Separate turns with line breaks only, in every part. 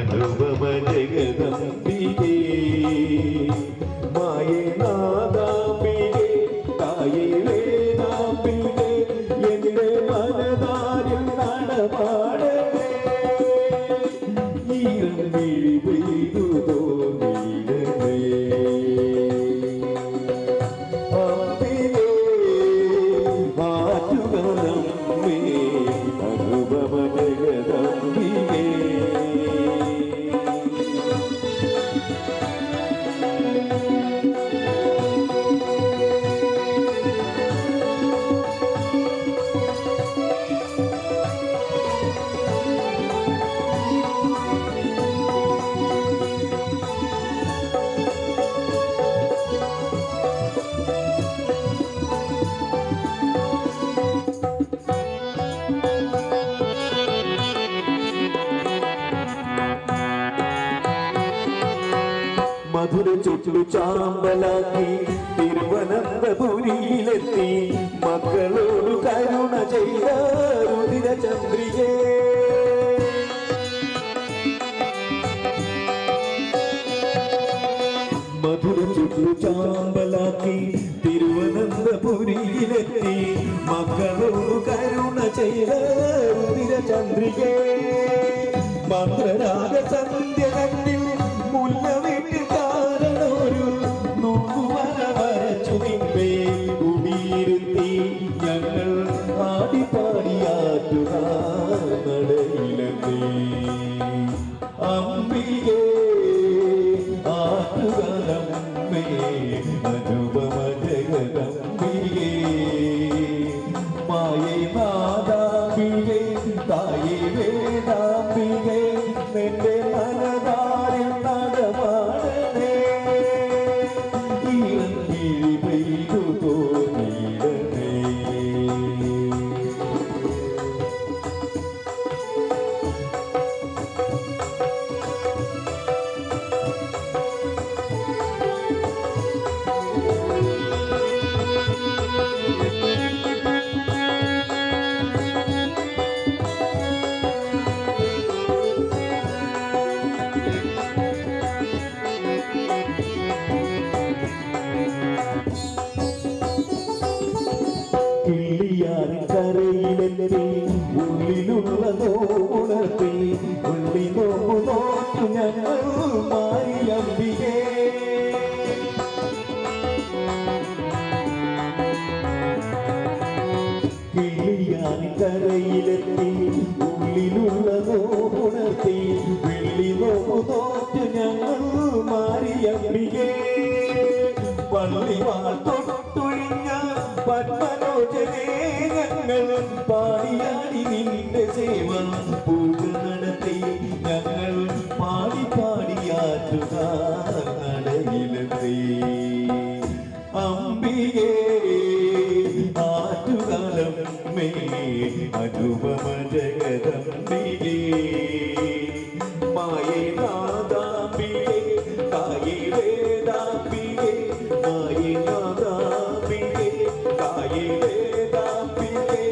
അനുപമ ജഗദംബികേ മായേ നാദാംബികേ തായേ വേദാംബികേ എന്റെ മനതാരിൽ നടമാടണേ ഈരം വിഴി പെയ്തു തോന്നിയിടണേ അംബികേ ആറ്റുകരമ്മേ അനുപമ ജഗദംബികേ മധുര ചുറ്റു ചാമ്പലാക്കി തിരുവനന്തപുരിയിലെത്തി മക്കളോട് കരുണ ചെയ്ത രുതിര ചന്ദ്രികേ മധുര ചുറ്റു ചാമ്പലാക്കി തിരുവനന്തപുരിയിലെത്തി മക്കളോട് കരുണ ചെയ്ത രുതിര ചന്ദ്രികേ മന്ത്രരാഗ സന്ധ്യ കണ്ണിൽ മുല്ല വീട്ടിൽ കാരണൊരു നോക്കുവര വരച്ചു നിമ്പേ കുടിയിരുത്തി ഞങ്ങൾ ആടിപ്പാടിയാറ്റുക നടയിലെത്തി അംബികേ ആറ്റുകലമ്മേ അനുപമ ജഗദംബികേ മായേ നാദാംബികേ തായേ വേദാംബികേ നിന്റെ മനതാരിൽ നടമാടണേ ഈരം കിഴി പെയ്തു തോന്നിയിടണേ കരയിലെത്തി ഉള്ളിലുള്ള നോണർത്തി ഉള്ളി നോക്കു നോക്കു ഞങ്ങൾ മാരിയംബികേ കിളിയാൻ കരയിലെത്തി ഉള്ളിലുള്ള നോണർത്തി വെള്ളി നോക്കു നോക്കു ഞങ്ങൾ മാരിയംബികേ പള്ളിവാൾ തൊട്ടൊഴിഞ്ഞ പത്മലോചനേ ഞങ്ങൾ പാടിയാടി നിന്റെ സേവ പൂജ നടത്തി ഞങ്ങൾ പാടി പാടിയാറ്റുക നടയിലെത്തി അംബികേ ആറ്റുകാലമ്മേ അനുപമ ജഗദംബികേ മായേ നാദാംബികേ തായേ വേദാംബികേ മായേ നാദാംബികേ തായേ വേദാംബികേ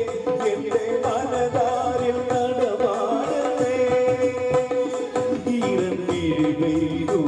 എന്റെ മനതാരിൽ നടമാടണേ ഈരം കിഴി പെയ്തു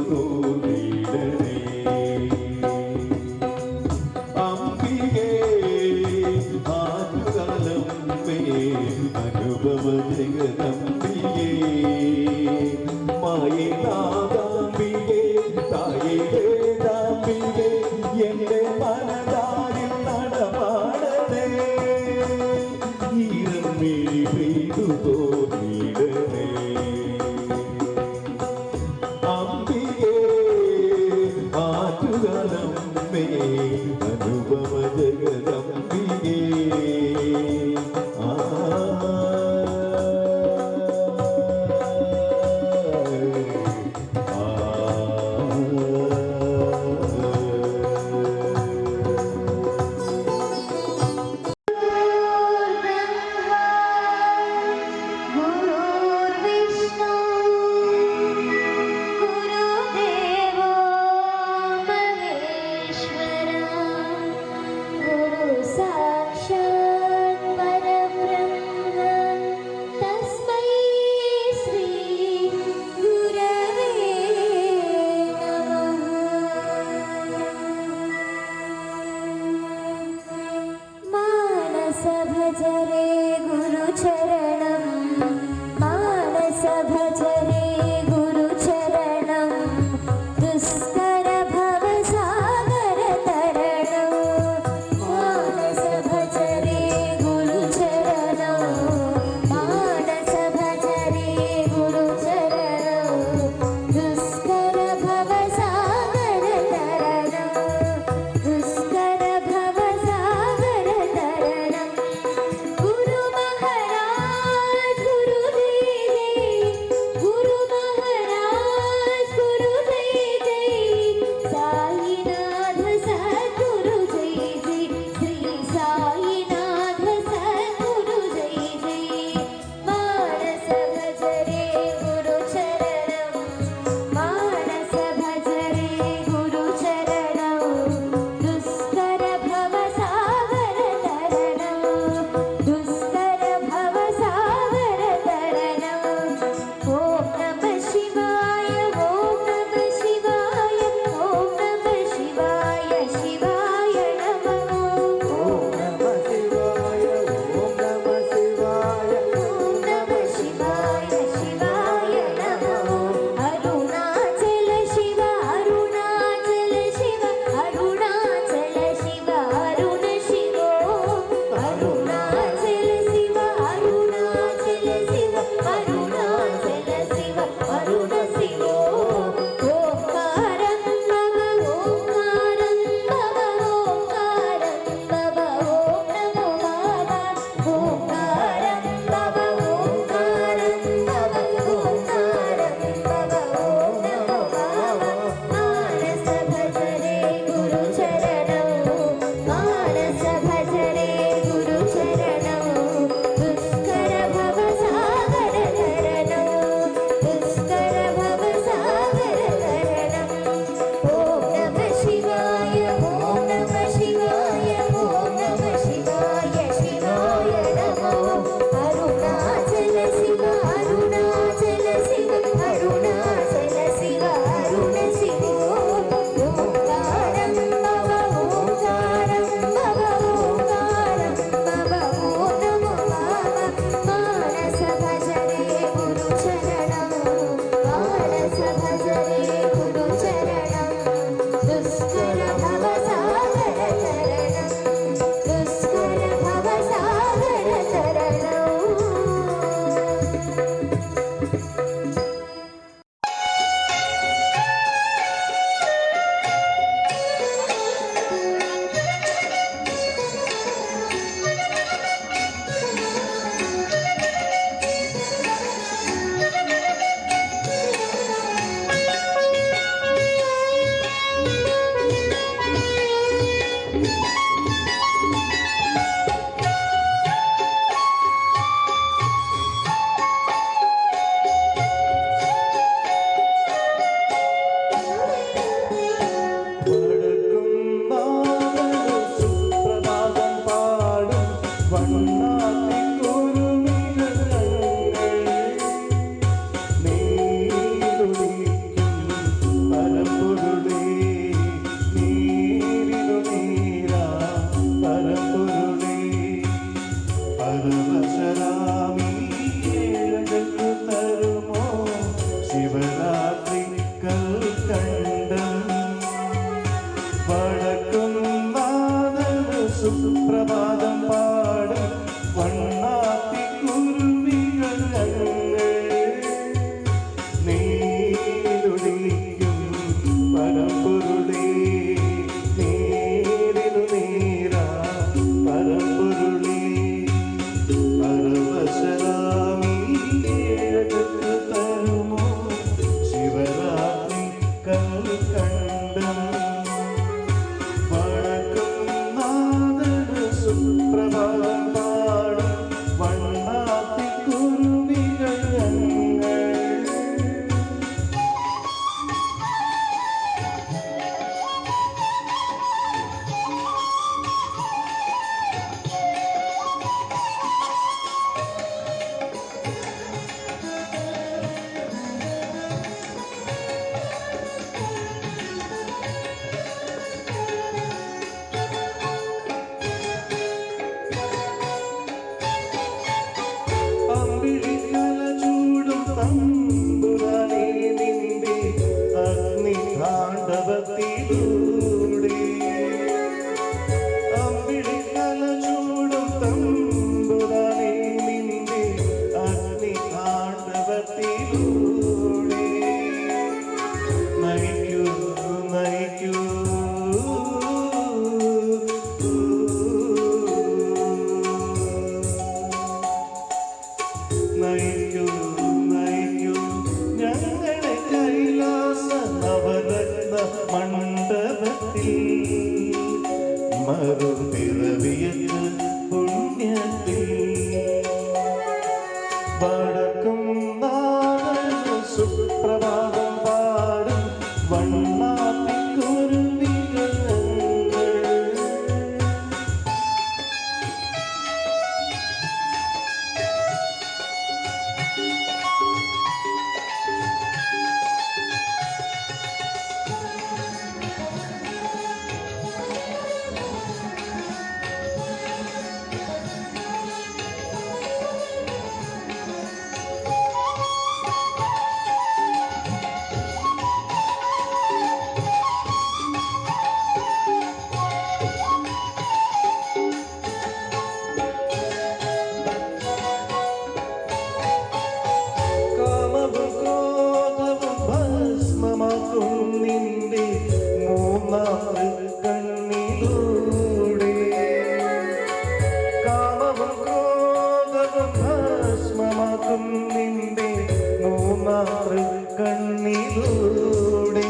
മൂന്നാറ് കണ്ണിലൂടെ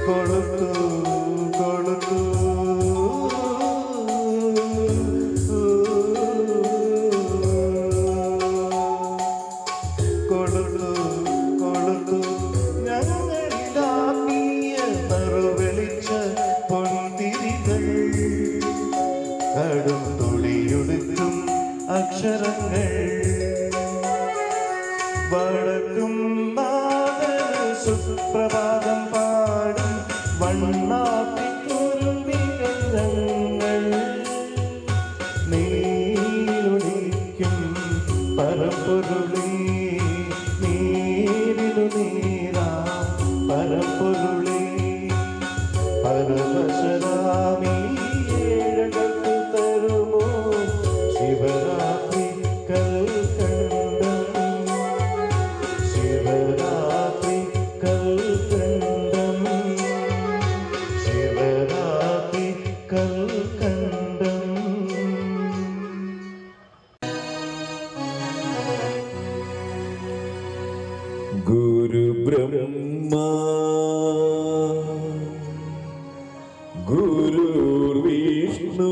കൊളുത്തു കൊളുത്തു കൊളുത്തു കൊളുത്തു ഞങ്ങളിലാക്കിയ നറുവെളിച്ച പൊൻതിരികൾ കടും തുടിയൊടുക്കും അക്ഷരങ്ങൾ വടക്കും നാദന സുപ്രഭാതം പാടും വണ്ണാത്തിക്കുരുവികൾ ഞങ്ങൾ നീലൊളിക്കും പരമ്പൊരുളി നീരിനു നീരാ പരമ്പൊരുളി പരമശരാമി ഏഴകൾക്ക് തരുമോ ശിവരാത്രി കൽക്കണ്ടം ശിവരാത്രി കൽക്കണ്ടം ശിവരാത്രി കൽക്കണ്ടം. ഗുരു ബ്രഹ്മ ഗുരുർവിഷ്ണു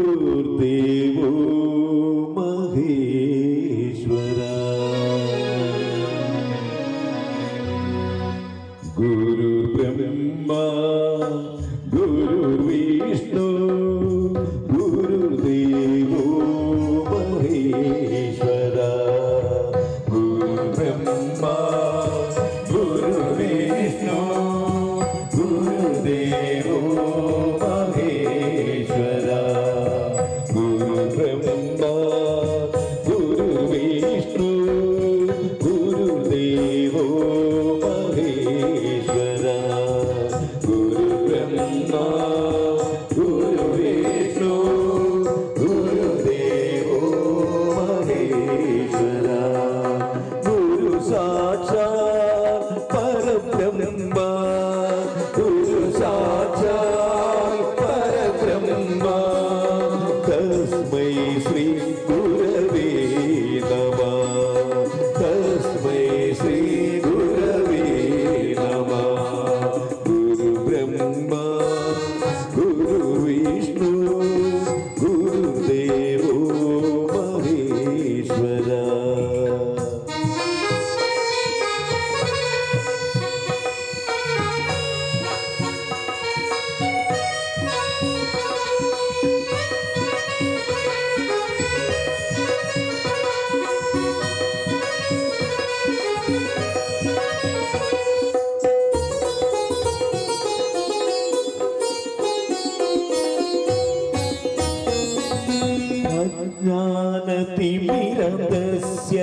ഗുരുദേവോ മഹേശ്വര ഗുരു ബ്രഹ്മ ഗുരുർവിഷ്ണു ഗുരുദേവോ മഹേശ്വര ഗുരു ബ്രഹ്മ ഗുരുവിഷ്ണു ഗുരുദേവോ മഹേശ്വര ഗുരു ബ്രഹ്മ ഗുരുവിഷ്ണു ഗുരുദേവോ മഹേശ്വര ഗുരു ബ്രഹ്മ ഗുരുവിഷ്ണു ഗുരുദേവോ മഹേശ്വര ഗുരു സാക്ഷാത് പരബ്രഹ്മ ഗുരു സാക്ഷാത് പരബ്രഹ്മ തസ്മൈ ശ്രീ ഗുരവേ നമഃ തസ്മൈ ശ്രീ ഗുരവേ നമഃ ഗുരു ബ്രഹ്മ ഗുരു വിഷ്ണു ഗുരുദേവോ മഹേശ്വര. അജ്ഞാനതിമിരതസ്യ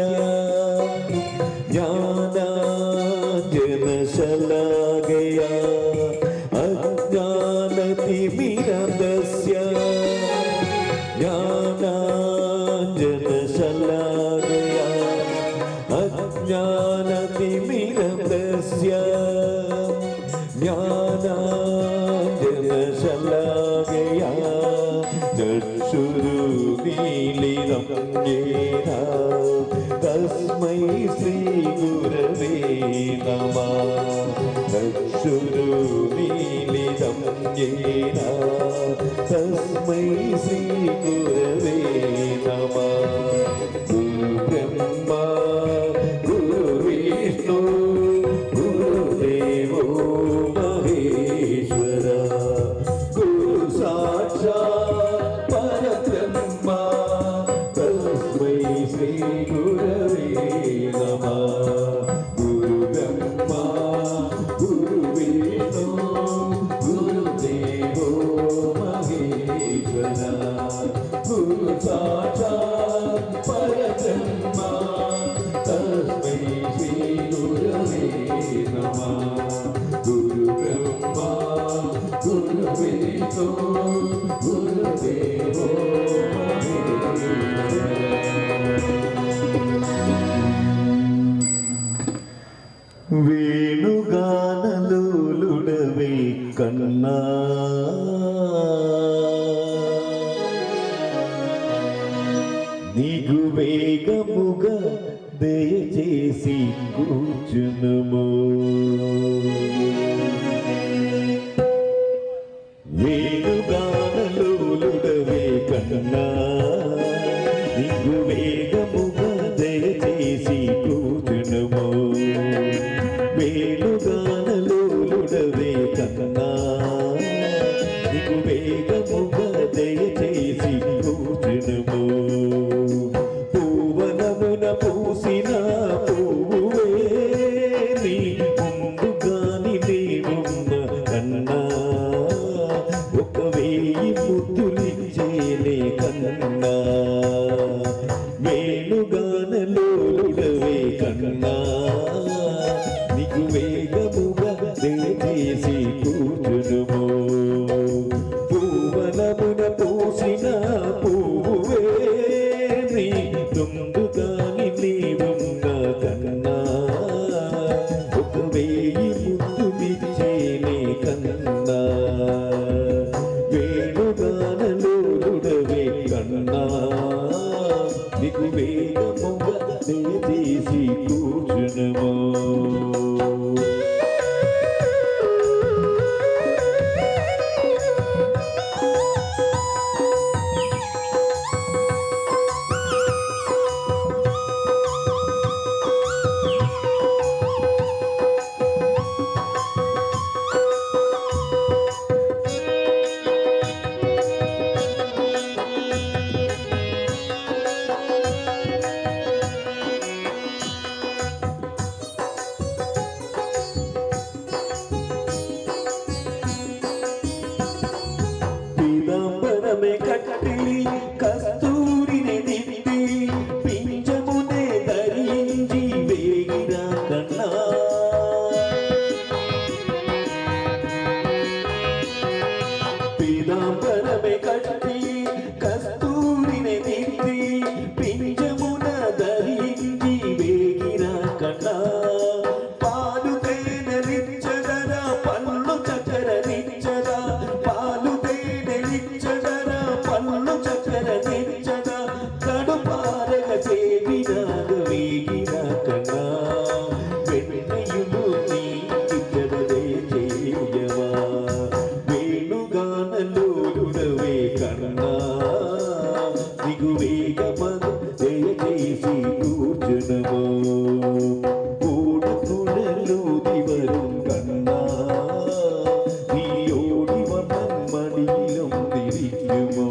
ജ്ഞാനാഞ്ജനശലാകയാ അജ്ഞാനതിമിരതസ്യ ജ്ഞാനാഞ്ജനശലാകയാ അജ്ഞാനതിമിരതസ്യ ജ്ഞാനാഞ്ജനശലാകയാ ചക്ഷുരുമീലിതം യേന തസ്മൈ ശ്രീ ഗുരവേ നമഃ ചക്ഷുരുമീലിതം യേന തസ്മൈ ശ്രീ ഗുരവേ നമഃ ഗുരു ബ്രഹ്മ ഗുരു വിഷ്ണു ഗുരുദേവോ മഹേശ്വര ഗുരു സാക്ഷാത് പരബ്രഹ്മ തസ്മൈ ശ്രീ ഗുരവേ നമഃ ഗുരു ബ്രഹ്മ ഗുരു വിഷ്ണു ഗുരുദേവോ മഹേശ്വര ഗുരു സാക്ഷാത് പരബ്രഹ്മ തസ്മൈ ശ്രീ ഗുരവേ നമഃ ഗുരു ബ്രഹ്മ ഗുരു വിഷ്ണു ഗുരുദേവോ മഹേശ്വര. വേണുഗാനലോലുടവേ കണ്ണാ నీకు వేగముగా దయచేసి కూర్చునుము. వేణుగానలోలుడవే కన్నా నీకు వేగముగా దయచేసి కూర్చునుము. వేణుగానలోలుడవే కన్నా నీకు వేగముగా దయచేసి కూర్చునుము. పూవనమున పూసిన పువ్వువే నీ ముందుగాని నేనున్న కన్నా 1000 ముద్దులిచ్చేనే కన్నా. వేణుగానలోలుడవే కన్నా నీకు వేగముగా దయచేసి కూర్చునుము. పూవనమున పూసిన పువ్వువే నీ ముందుగాని నీవున్న కన్నా 1000 ముద్దులిచ్చేనే కన్నా. వేణుగానలోలుడవే కన్నా నీకు వేగముగా దయచేసి కూర్చునుము. పీతాంబరమే కట్టి కస్తూరిని దిద్ది పింఛమునే ధరించి వేగిన కన్నా. పీతాంబరమే కట్టి కస్తూరిని దిద్ది పింఛమున ధరించి వేగిన కన్నా. పాలు తేనె నిచ్చదరా పళ్ళు చక్కెర నిచ్చదా. పాలు తేనె నిచ్చదరా పళ్ళు చక్కెర నిచ్చదా. కడుపారగ సేవినాగ వేగిన కన్నా. వెన్నయులు నీ చిచ్చదదే చేయవా. వేణుగానలోలుడవే కన్నా నీకు వేగమగ దయచేసి కూర్చునుము. కూడకుడలు దివరం కన్నా నీయోడి మడిలో తిరిగుము.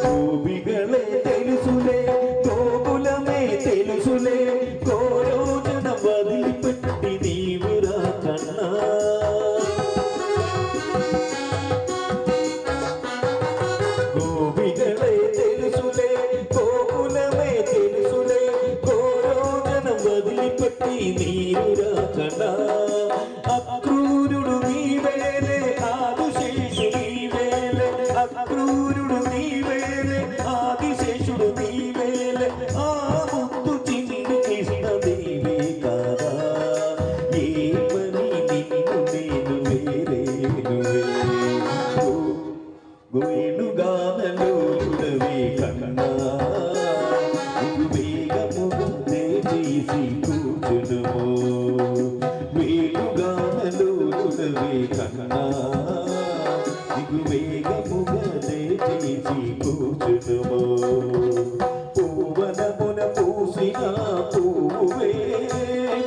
గోపిగలే తెలుసులే గోకులమే తెలుసులే. గోరోజన వదిలిపెట్టి నీవురా కన్నా. గోపిగలే తెలుసులే గోకులమే తెలుసులే. గోరోజన వదిలిపెట్టి నీవురా కన్నా. అక్రూరుడు నీవేలే ఆదిశేషుడు నీవేలే. అక్రూరుడు నీవేలే ఆదిశేషుడు నీవేలే. ఆ ముద్దు చిన్ని కృష్ణదేవి కాదా. ఏమని నిన్ను నేను వేరేనువే. వేణుగానలోలుడవే కన్నా నీకు వేగముగా దయచేసి కూర్చునుము. వేణుగానలోలుడవే కన్నా నీకు వేగముగా దయచేసి కూర్చునుము. పూవనమున పూసిన పువ్వువే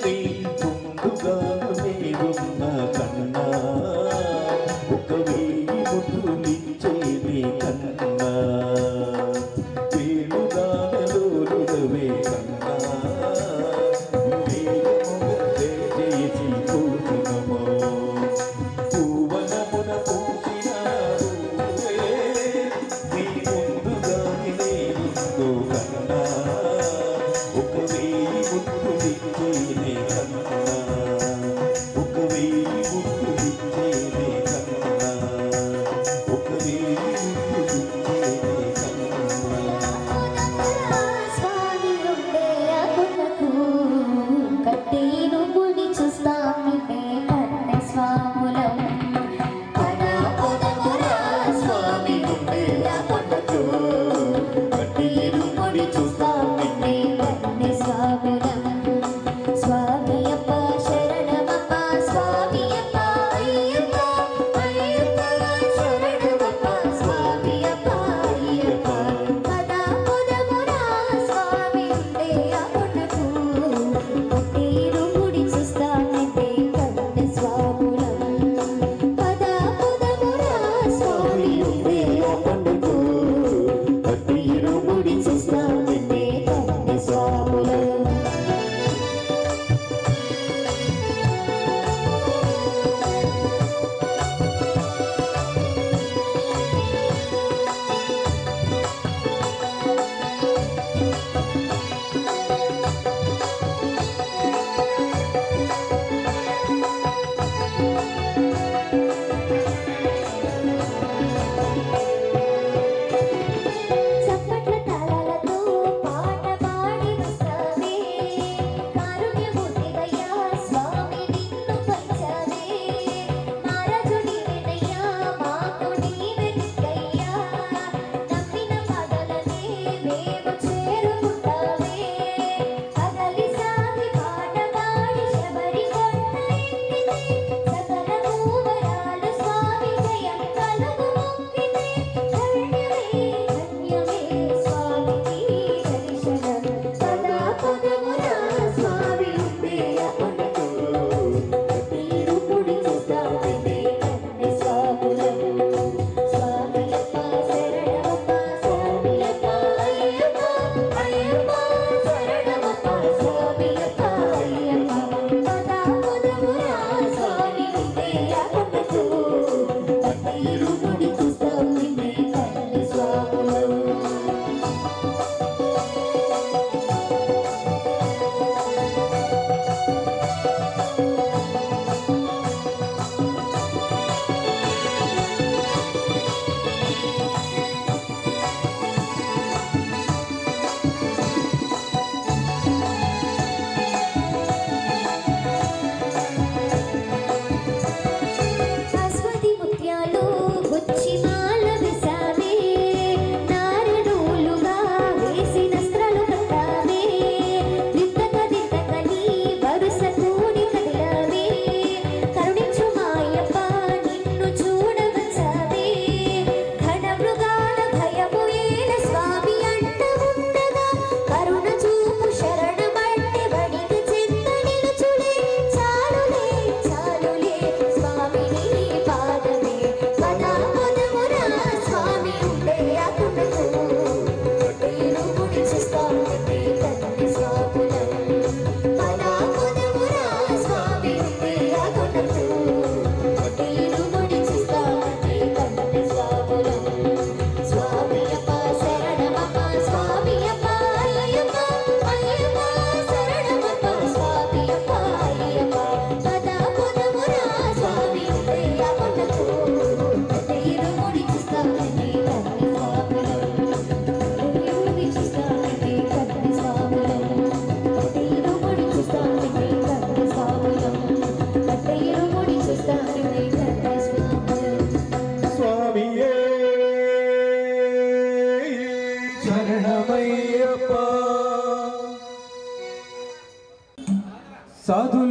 నీ ముందుగాను నేనున్న కన్నా. 1000 ముద్దులిచ్చేనే కన్నా. వేణుగానలోలుడవే కన్నా వేగముగా దయచేసి కూర్చునుము. పూవనమున పూసిన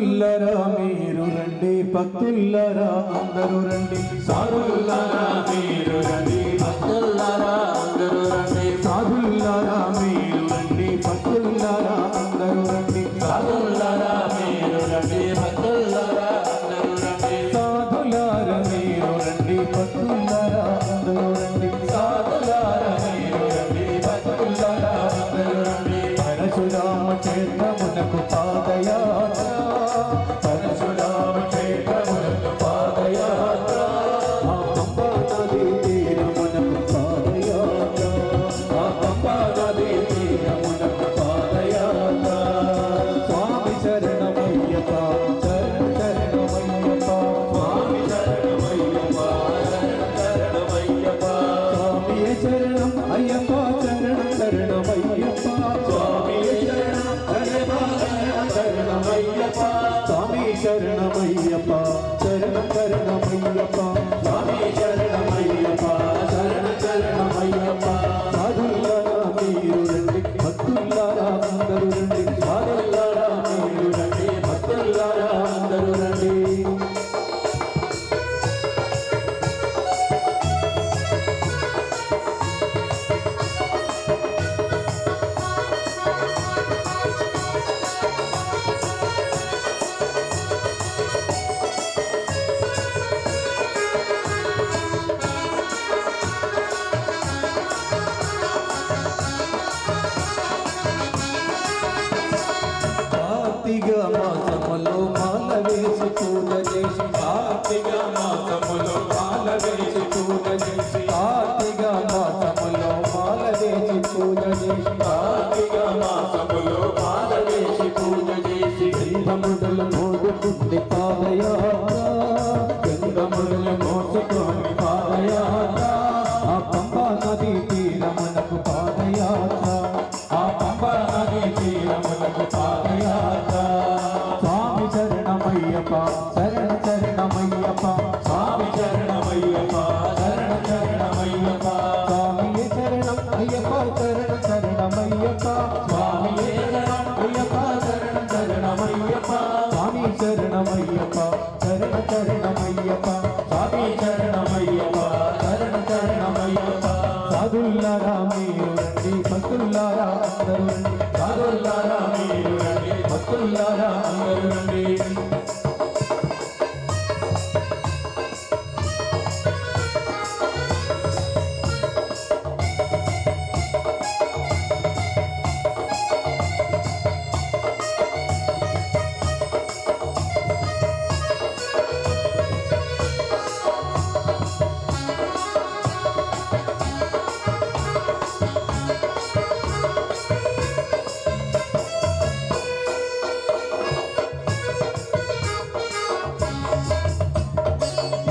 సాధుల్లరా మీరు రండి భక్తుల్లరా అందరూ రండి
సాధులారా మీరు రండి భక్తులారా అందరూ రండి
సాధుల్లరా మీరు రండి భక్తుల్లరా అందరూ రండి
సాధులారా మీరు రండి భక్తులారా అందరూ రండి
సాధులారా మీరు రండి భక్తుల్లరా అందరూ రండి
సాధులారా మీరు రండి భక్తులారా అందరూ రండి
పరశురామ క్షేత్రమునకు పాదయాత్ర
పరశురామ క్షేత్రమునకు పాదయాత్ర
ఆ పంబా నదీ తీరమునకు పాదయాత్ర
ఆ పంబా నదీ తీరమునకు పాదయాత్ర
స్వామి శరణమయ్యప్ప శరణ శరణమయ్యప్ప
స్వామి శరణమయ్యప్ప శరణమయ్యప్ప
స్వామియే శరణం అయ్యప్ప శరణం శరణమయ్యప్ప
స్వామియే శరణం అయ్యప్ప శరణమయ్యప్ప
స్వామి శరణమయ్యప్ప శరణం శరణమయ్యప్ప
స్వామి శరణమయ్యప్ప శరణ శరణమయ్యప్ప
సాధుల్లారా మీరు రండి భక్తుల్లారా అందరూ రండి
సాధులారా మీరు రండి భక్తులారా అందరూ రండి
కార్తీక మాసములో మాల వేసి పూజ చేసి
కార్తీక మాసములో పాల వేసి పూజ చేసి
కార్తీక మాసములో మాల వేసి పూజ చేసి
కార్తీక మాసములో పాల వేసి పూజ చేసి
గంధముడులు మోగుతుంది పాదయాత్ర
గంగములు మోసుకొని పాదయాత్ర
ఆ పంబా నదీ తీరమునకు పాదయాత్ర
ఆ పంబా నదీ తీరమునకు పాదయాత్ర
స్వామి శరణమయ్యప్ప శరణ శరణమయ్యప్ప
స్వామి శరణమయ్యప్ప శరణ శరణమయ్యప్ప
స్వామియే శరణం అయ్యప్ప శరణ శరణమయ్యప్ప
స్వామియే శరణం అయ్యప్ప శరణ శరణమయ్యప్ప
స్వామి శరణమయ్యప్ప శరణ శరణమయ్యప్ప
స్వామి శరణమయ్యప్ప శరణ శరణమయ్యప్ప
సాధుల్లారా మీరు రండి భక్తుల్లారా అందరూ రండి
సాధులారా మీరు రండి భక్తులారా అందరూ రండి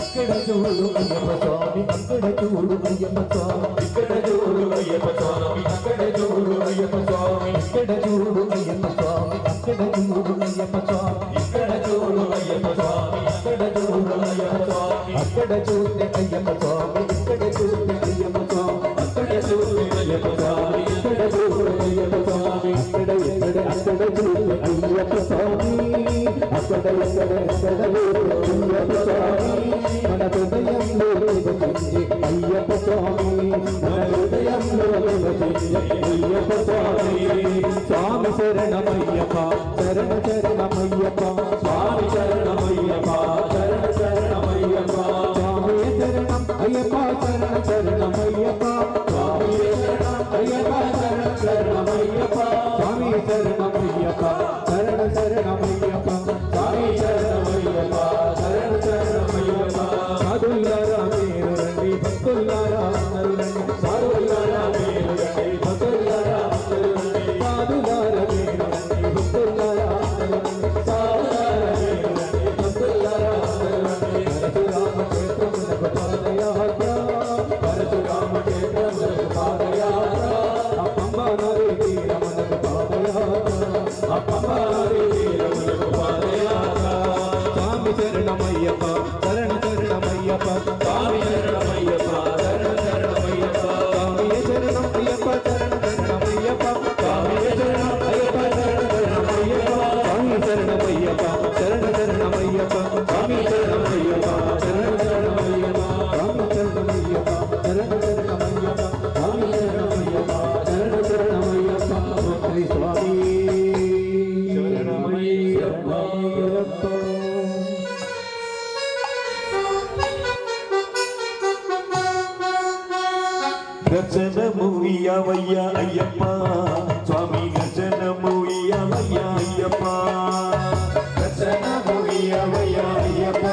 ఇక్కడ చూడు అయ్యప్ప స్వామి అక్కడ చూడు అయ్యప్ప స్వామి
ఇక్కడ చూడు అయ్యప్ప స్వామి అక్కడ చూడు అయ్యప్ప స్వామి
ఇక్కడ చూడు అయ్యప్ప స్వామి అక్కడ చూడు అయ్యప్ప స్వామి
ఇక్కడ చూడు అయ్యప్ప స్వామి అక్కడ చూడు అయ్యప్ప స్వామి
అక్కడ చూస్తే అయ్యప్ప స్వామి ఇక్కడ చూస్తే అయ్యప్ప స్వామి
అక్కడ చూడు అయ్యప్ప స్వామి
ఇక్కడ చూడు అయ్యప్ప స్వామి అక్కడ అక్కడ చూడు అయ్యప్ప స్వామి అక్కడ ఎక్కడ చూడు అయ్యప్ప స్వామి మన హృదయంలో నివసించే అయ్యప్ప స్వామి మన హృదయంలో నివసించే అయ్యప్ప స్వామి స్వామి శరణమయ్యప్ప శరణ శరణమయ్యప్ప
స్వామి శరణమయ్యప్ప శరణ శరణమయ్యప్ప
స్వామి శరణం అయ్యప్ప శరణ శరణమయ్యప్ప
స్వామి శరణం అయ్యప్ప శరణ శరణమయ్యప్ప
స్వామి శరణమయ్యప్ప శరణ శరణమయ్యప్ప
స్వామి శరణమయ్యప్ప శరణ శరణమయ్యప్ప
సాధుల్లారా మీరు రండి భక్తుల్లారా అందరూ రండి
సాధులారా మీరు రండి భక్తులారా అందరూ రండి
సాధులారా మీరు రండి భక్తుల్లారా అందరూ రండి
సాధులారా మీరు రండి భక్తులారా అందరూ రండి
పరశురామ క్షేత్రమునకు పాదయాత్ర
పరశురామ క్షేత్రమునకు పాదయాత్ర
ఆ పంబా నదీ తీరమునకు పాదయాత్ర
ఆ పంబా నదీ తీరమునకు పాదయాత్ర
స్వామి శరణమయ్యప్ప శరణ శరణమయ్యప్ప
స్వామి శరణమయ్యప్ప శరణ శరణమయ్యప్ప
స్వామియే శరణం అయ్యప్ప శరణ శరణమయ్యప్ప
స్వామి శరణం అయ్యప్ప శరణ శరణమయ్యప్ప
స్వామి శరణమయ్యప్ప దర్శనము ఇయ్యవయ్యా అయ్యప్ప స్వామి దర్శనము ఇయ్యవయ్యా అయ్యప్ప దర్శనము ఇయ్యవయ్యా అయ్యప్ప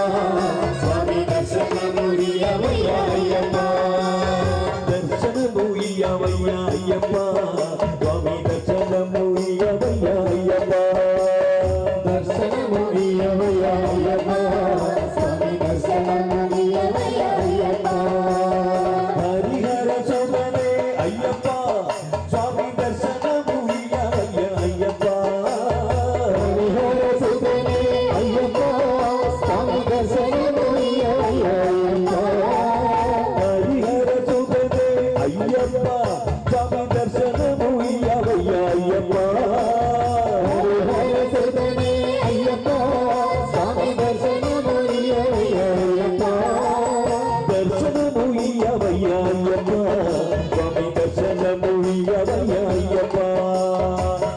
స్వామి దర్శనము ఇయ్యవయ్యా అయ్యప్ప దర్శనము ఇయ్యవయ్యా అయ్యప్ప స్వామి దర్శనము ఇయ్యవయ్యా అయ్యప్ప దర్శనము ఇయ్యవయ్యా అయ్యప్ప స్వామి దర్శనము ఇయ్యవయ్యా అయ్యప్ప హరిహర శోభనే అయ్యప్ప స్వామి దర్శనము ఇయ్యవయ్యా అయ్యప్ప హరిహర శోభనే అయ్యప్ప స్వామి దర్శనము ఇయ్యవయ్యా అయ్యప్ప హరిహర శోభనే అయ్యప్ప స్వామి దర్శనము ఇయ్యవయ్యా అయ్యప్ప హరిహర శోభనే అయ్యప్ప స్వామి దర్శనము ఇయ్యవయ్యా అయ్యప్ప దర్శనము ఇయ్యవయ్యా అయ్యప్ప స్వామి దర్శనము ఇయ్యవయ్యా అయ్యప్ప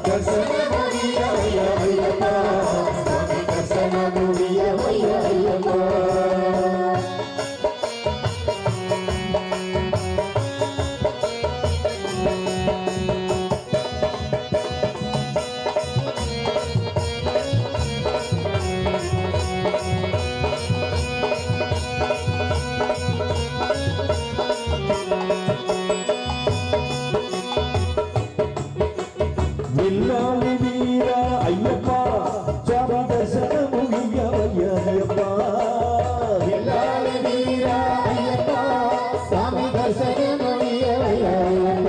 దర్శనము ఇయ్యవయ్యా అయ్యప్ప స్వామి దర్శనము ఇయ్యవయ్యా అయ్యప్ప విల్లాలి వీర అయ్యప్ప స్వామి దర్శనము ఇయ్యవయ్యా అయ్యప్ప విల్లాలి వీర అయ్యప్ప స్వామి దర్శనము ఇయ్యవయ్యా అయ్యప్ప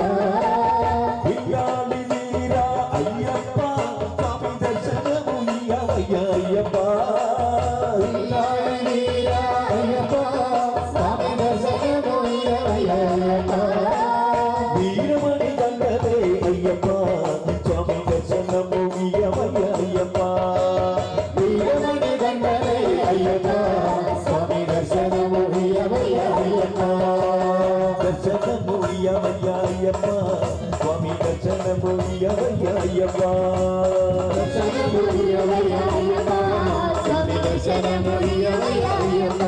విల్లాలి వీర అయ్యప్ప స్వామి దర్శనము ఇయ్యవయ్యా అయ్యప్ప విల్లాలి వీర అయ్యప్ప స్వామి దర్శనము ఇయ్యవయ్యా అయ్యప్ప వీరమణి దండదే అయ్యప్ప స్వామి దర్శనము ఇయ్యవయ్యా అయ్యప్ప వీరమణి దండదే అయ్యప్ప స్వామి దర్శనము ఇయ్యవయ్యా అయ్యప్ప దర్శనము ఇయ్యవయ్యా అయ్యప్ప స్వామి దర్శనము ఇయ్యవయ్యా అయ్యప్ప దర్శనము ఇయ్యవయ్యా అయ్యప్ప స్వామి దర్శనము ఇయ్యవయ్యా అయ్యప్ప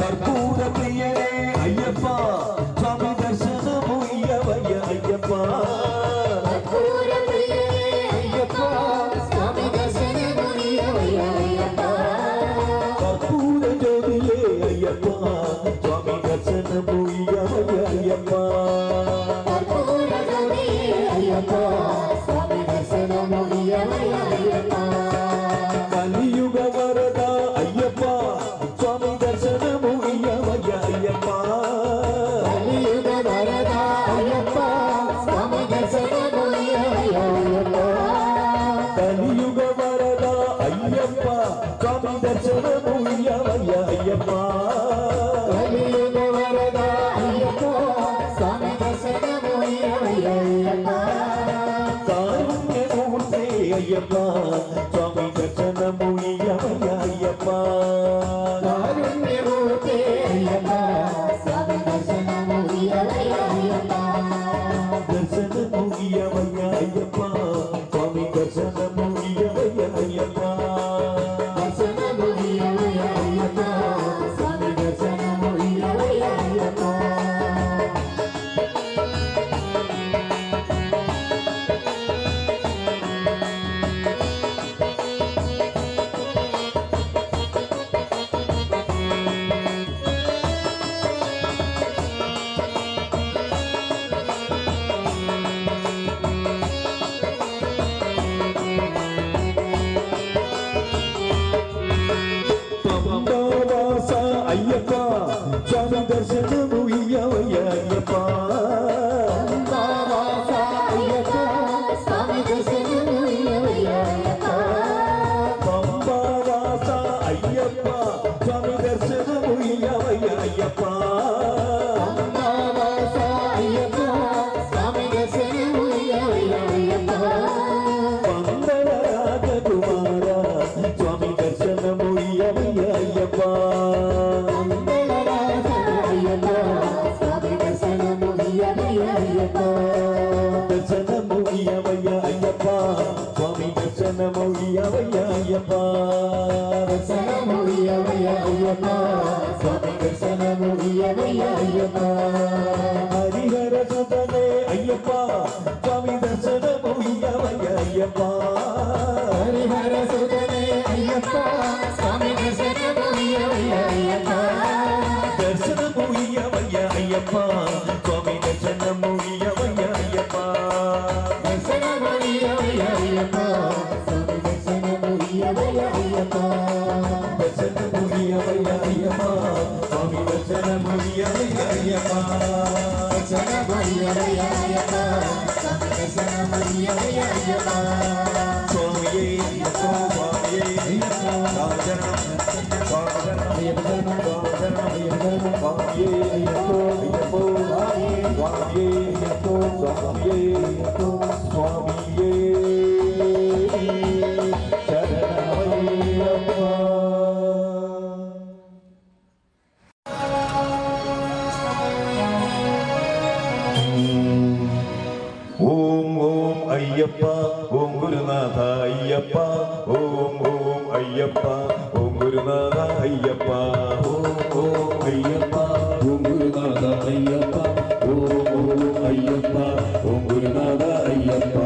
కర్పూర ప్రియనే అయ్యప్ప స్వామి దర్శనము ఇయ్యవయ్యా అయ్యప్ప కర్పూర ప్రియనే అయ్యప్ప స్వామి దర్శనము ఇయ్యవయ్యా అయ్యప్ప కర్పూర జ్యోతియే అయ్యప్ప స్వామి దర్శనము ఇయ్యవయ్యా అయ్యప్ప కర్పూర జ్యోతియే అయ్యప్ప స్వామి దర్శనము ఇయ్యవయ్యా అయ్యప్ప కలియుగ వరద అయ్యప్ప స్వామి దర్శనము ఇయ్యవయ్యా అయ్యప్ప కలియుగ వరద అయ్యప్ప స్వామి దర్శనము ఇయ్యవయ్యా అయ్యప్ప కలియుగ వరద అయ్యప్ప స్వామి దర్శనము ఇయ్యవయ్యా అయ్యప్ప కలియుగ వరద అయ్యప్ప స్వామి దర్శనము ఇయ్యవయ్యా అయ్యప్ప కారుణ్యమూర్తి అయ్యప్ప స్వామి దర్శనము ఇయ్యవయ్యా అయ్యప్ప కారుణ్యమూర్తి అయ్యప్ప స్వామి దర్శనము ఇయ్యవయ్యా అయ్యప్ప దర్శనము ఇయ్యవయ్యా అయ్యప్ప స్వామి దర్శనము ఇయ్యవయ్యా అయ్యప్ప దర్శనము ఇయ్యవయ్యా అయ్యప్ప స్వామి దర్శనము ఇయ్యవయ్యా అయ్యప్ప పంబావాస అయ్యప్ప స్వామి దర్శనము ఇయ్యవయ్యా అయ్యప్ప పంబావాస అయ్యప్ప స్వామి దర్శనము ఇయ్యవయ్యా అయ్యప్ప పంబావాస అయ్యప్ప స్వామి దర్శనము ఇయ్యవయ్యా అయ్యప్ప పంబావాస అయ్యప్ప స్వామి దర్శనము ఇయ్యవయ్యా అయ్యప్ప పందల రాజకుమార స్వామి దర్శనము ఇయ్యవయ్యా అయ్యప్ప పందల రాజ అయ్యప్ప స్వామి దర్శనము ఇయ్యవయ్యా అయ్యప్ప దర్శనము ఇయ్యవయ్యా అయ్యప్ప స్వామి దర్శనము ఇయ్యవయ్యా అయ్యప్ప దర్శనము ఇయ్యవయ్యా అయ్యప్ప స్వామి దర్శనము ఇయ్యవయ్యా అయ్యప్ప హరి ഹരിഹരസുതനേ അയ്യപ്പ സ്വാമി ദർശനമൊയ്യവയ്യ അയ്യപ്പ
ഹരിഹരസുതനേ അയ്യപ്പ സ്വാമി ദർശനമൊയ്യവയ്യ അയ്യപ്പ
ദർശനമൊയ്യവയ്യ അയ്യപ്പ സ്വാമി ദർശനമൊയ്യവയ്യ അയ്യപ്പ
ദർശനമൊയ്യവയ്യ അയ്യപ്പ സ്വാമി ദർശനമൊയ്യവയ്യ അയ്യപ്പ
ദർശനമൊയ്യവയ്യ അയ്യപ്പ സ്വാമി ദർശനമൊയ്യവയ്യ അയ്യപ്പ
ദർശനമൊയ്യവയ്യ അയ്യപ്പ സ്വാമി ദർശനമൊയ്യവയ്യ അയ്യപ്പ
സ്വാമിയേ സ്വാമിയേ രാജനം സ്വാഗതം അയ്യപ്പ സ്വാഗതം അയ്യപ്പ സ്വാമിയേ അയ്യപ്പ അയ്യപ്പ സ്വാമിയേ അയ്യപ്പ സ്വാമിയേ അയ്യപ്പ സ്വാമിയേ ശരണമയ്യപ്പ ഓം ഓം അയ്യപ്പ ഓം ഗുരുനാഥ അയ്യപ്പ ഓം ഓം അയ്യപ്പ ഓം ഗുരുനാഥ അയ്യപ്പ ഓം ഓം അയ്യപ്പ ഓം ഗുരുനാഥ അയ്യപ്പ ഓം ഓം അയ്യപ്പ ഓം ഗുരുനാഥ അയ്യപ്പ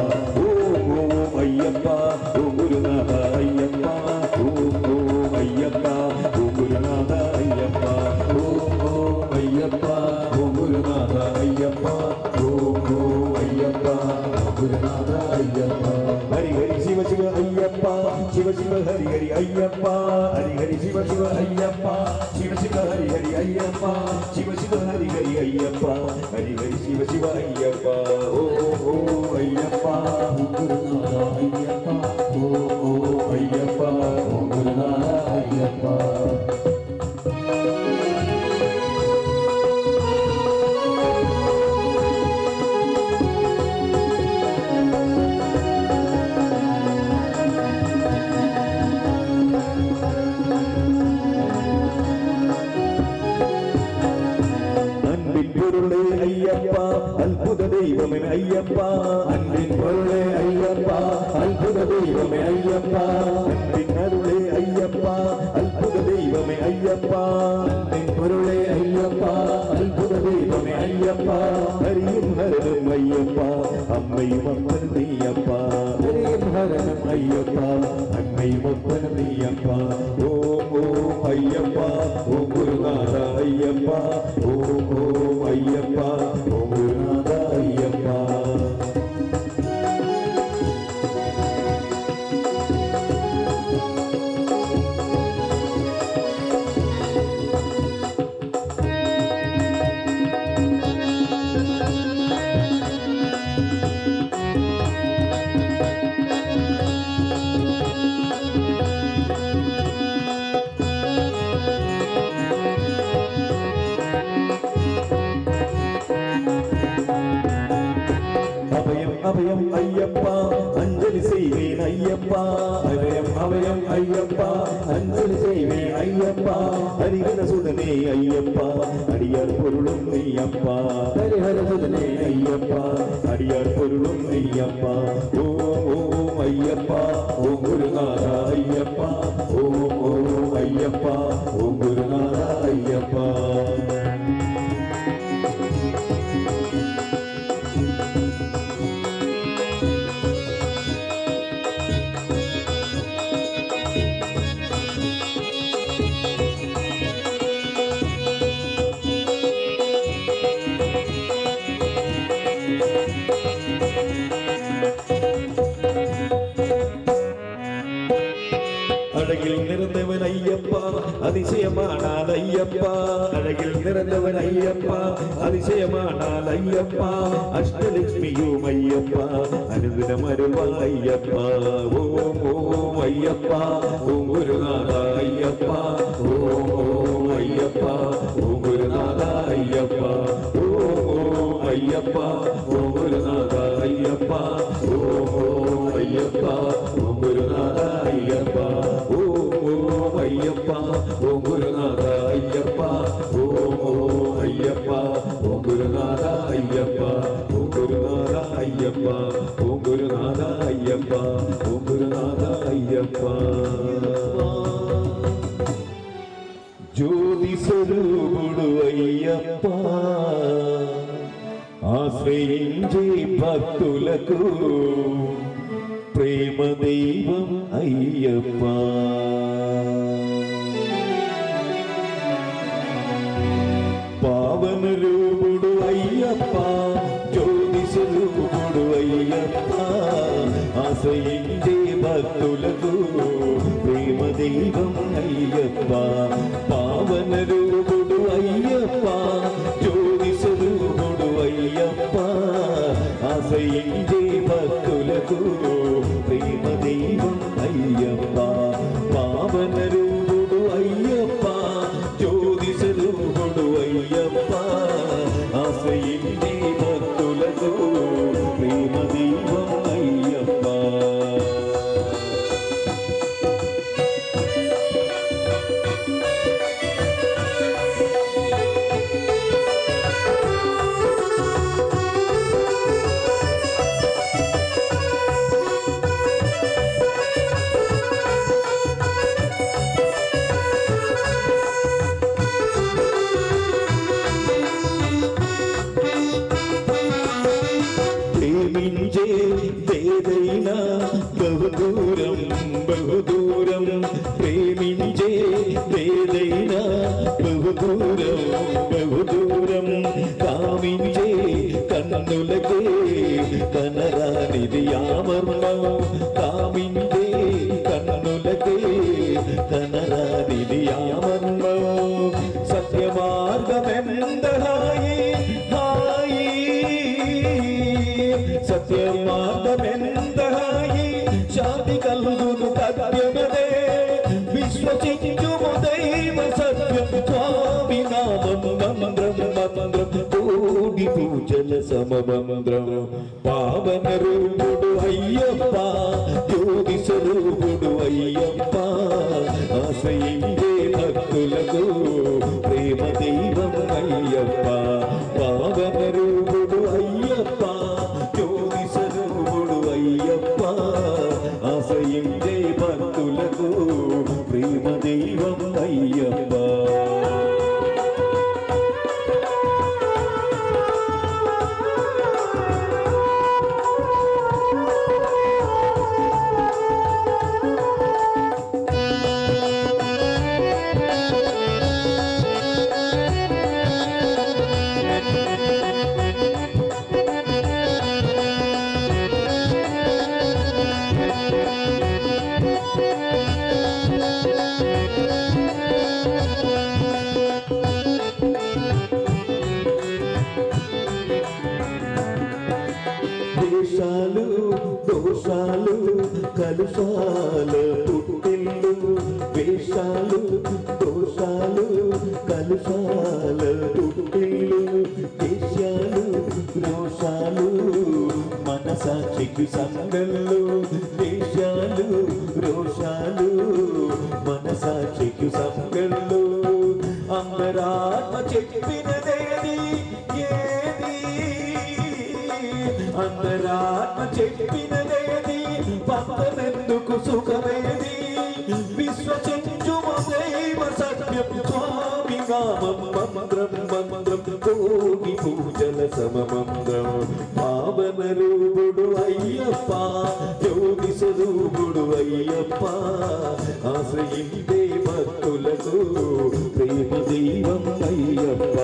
ഓം ഓം അയ്യപ്പ ഓം ഗുരുനാഥ അയ്യപ്പ ഓം ഓം അയ്യപ്പ ഓം ഗുരുനാഥ അയ്യപ്പ ഓം ഓം അയ്യപ്പ ഓം ഗുരുനാഥ അയ്യപ്പ ഓം ഓം അയ്യപ്പ ഗുരുനാഥ അയ്യപ്പ ഹരി ഹരി ശിവ ശിവ അയ്യപ്പ ശിവ ശിവ ഹരി ഹരി അയ്യപ്പ ഹരി ഹരി ശിവ ശിവ അയ്യപ്പ ശിവ ശിവ ഹരി ഹരി അയ്യപ്പ ശിവ ശിവ ഹരി ഹരി അയ്യപ്പ ഹരി ഹരി ശിവ ശിവ അയ്യപ്പ ഓ ഓ അയ്യപ്പ ഗുരുനാഥ അയ്യപ്പ ഓ ഓ അയ്യപ്പ ഗുരുനാഥ അയ്യപ്പ അയ്യപ്പ അത്ഭുത ദൈവമേ അയ്യപ്പ അൻപിൻ പൊരുളേ അയ്യപ്പ അത്ഭുത ദൈവമേ അയ്യപ്പ അൻപിൻ അരുളേ അയ്യപ്പ അത്ഭുത ദൈവമേ അയ്യപ്പ അൻപിൻ പൊരുളേ അയ്യപ്പ അത്ഭുത ദൈവമേ അയ്യപ്പ ഹരിയും ഹരനും അയ്യപ്പ അമ്മയും അപ്പനും നീയപ്പ ഹരിയും ഹരനും അയ്യപ്പ അമ്മയും അപ്പനും നീയപ്പ ഓം ഓം അയ്യപ്പ ഓം ഗുരുനാഥ അയ്യപ്പ ഓം ഓം അയ്യപ്പ ഓം ഗുരുനാഥ അയ്യപ്പ അഭയം അയ്യപ്പ അഞ്ജലി ചെയ്വേൻ അയ്യപ്പ അഭയം അഭയം അയ്യപ്പ അഞ്ജലി ചെയ്വേൻ അയ്യപ്പ ഹരിഹരസുതനേ അയ്യപ്പ അടിയാർ പൊരുളും നെയ്യപ്പ ഹരിഹരസുതനേ അയ്യപ്പ അടിയാർ പൊരുളും നെയ്യപ്പ ഓം ഓം അയ്യപ്പ ഓം ഗുരുനാഥ അയ്യപ്പ ഓം ഓം അയ്യപ്പ ഓം ഗുരുനാഥ അയ്യപ്പ അഴകിൽ നിറഞ്ഞവൻ അയ്യപ്പ അതിശയമാണാൽ അയ്യപ്പ അഴകിൽ നിറഞ്ഞവൻ അയ്യപ്പ അതിശയമാണാൽ അയ്യപ്പ അഷ്ടലക്ഷ്മിയും അയ്യപ്പ അനുദിനം അരുവാ അയ്യപ്പ ഓം ഓം അയ്യപ്പ ഓം ഗുരുനാഥ അയ്യപ്പ ഓം ഓം അയ്യപ്പ ഓം ഗുരുനാഥ അയ്യപ്പ ഓം ഓം അയ്യപ്പ ഓം ഗുരുനാഥ അയ്യപ്പ ഓം ഓം അയ്യപ്പ ഓം ഗുരുനാഥ അയ്യപ്പ ഓം ഓം അയ്യപ്പ ഓം ഗുരുനാഥ അയ്യപ്പ ഓം ഓം അയ്യപ്പ ഓം ഗുരുനാഥ അയ്യപ്പ ഓം ഗുരുനാഥ അയ്യപ്പ ഓം ഗുരുനാഥ അയ്യപ്പ ഓം ഗുരുനാഥ അയ്യപ്പ ജ്യോതി സ്വരൂപുడు అయ్యప్ప ఆశ్రయించే భక్తులకు ప్రేమ దైవం అయ్యప్ప. పావన రూపుడు అయ్యప్ప, జ్యోతి స్వరూపుడు అయ్యప్ప, ఆశ్రయించే భక్తులకు ప్రేమ దైవం అయ్యప్ప. పావన రూపుడు అయ్యప్ప, జ్యోతి స్వరూపుడు అయ్యప్ప, ఆశ్రయించే భక్తులకు ప్రేమ దైవం అయ్యప్ప. పావన రూపుడు అయ్యప్ప, జ్యోతి స్వరూపుడు అయ్యప్ప, ఆశ్రయించే భక్తులకు ప్రేమ దైవం అయ్యప్ప. ప్రేమించే దేదైనా బహుదూరం బహుదూరం, ప్రేమించే దేదైనా బహుదూరం బహుదూరం, కామించే కన్నులకే కనరానిది యామర్మం, కామించే కన్నులకే కనరానిది యామర్మం. సత్య మార్గమెందహాయి హాయి, సత్య మార్గమెందహాయి, శాంతి కలుగును తథ్యమదే, విశ్వసించుము దైవ సత్యం స్వామి నామం మంత్రం మంత్రం, కోటి పూజల సమమంత్రం. పావన రూపుడు అయ్యప్ప, జ్యోతి స్వరూపుడు అయ్యప్ప, ఆశ్రయించే భక్తులకు ప్రేమ దైవం అయ్యప్ప. పావన రూపుడు అయ్యప్ప, జ్యోతి స్వరూపుడు అయ్యప్ప, ఆశ్రయించే భక్తులకు ప్రేమ దైవం అయ్యప్ప. దేశాలు దోషాలు కలుషాల పుట్టిల్లు, వేషాలు దోషాలు కలుషాల పుట్టిల్లు, దేశాలు రోషాలు మనసాక్షికి సంగళ్ళు, దేశాలు రోషాలు మనసాక్షికి సంగళ్ళు. అంబరాత్మ చెప్పినదేది ఏది, అంబరాత్మ చెప్పినదేది, పంపమెందుకు సుఖమేది, విశ్వసించుము దైవ సత్యం స్వామి నామం మంత్రం మంత్రం, కోటి పూజల సమమంత్రం. పావన రూపుడు అయ్యప్ప, జ్యోతి స్వరూపుడు అయ్యప్ప, ఆశ్రయించే భక్తులకు ప్రేమ దైవం అయ్యప్ప.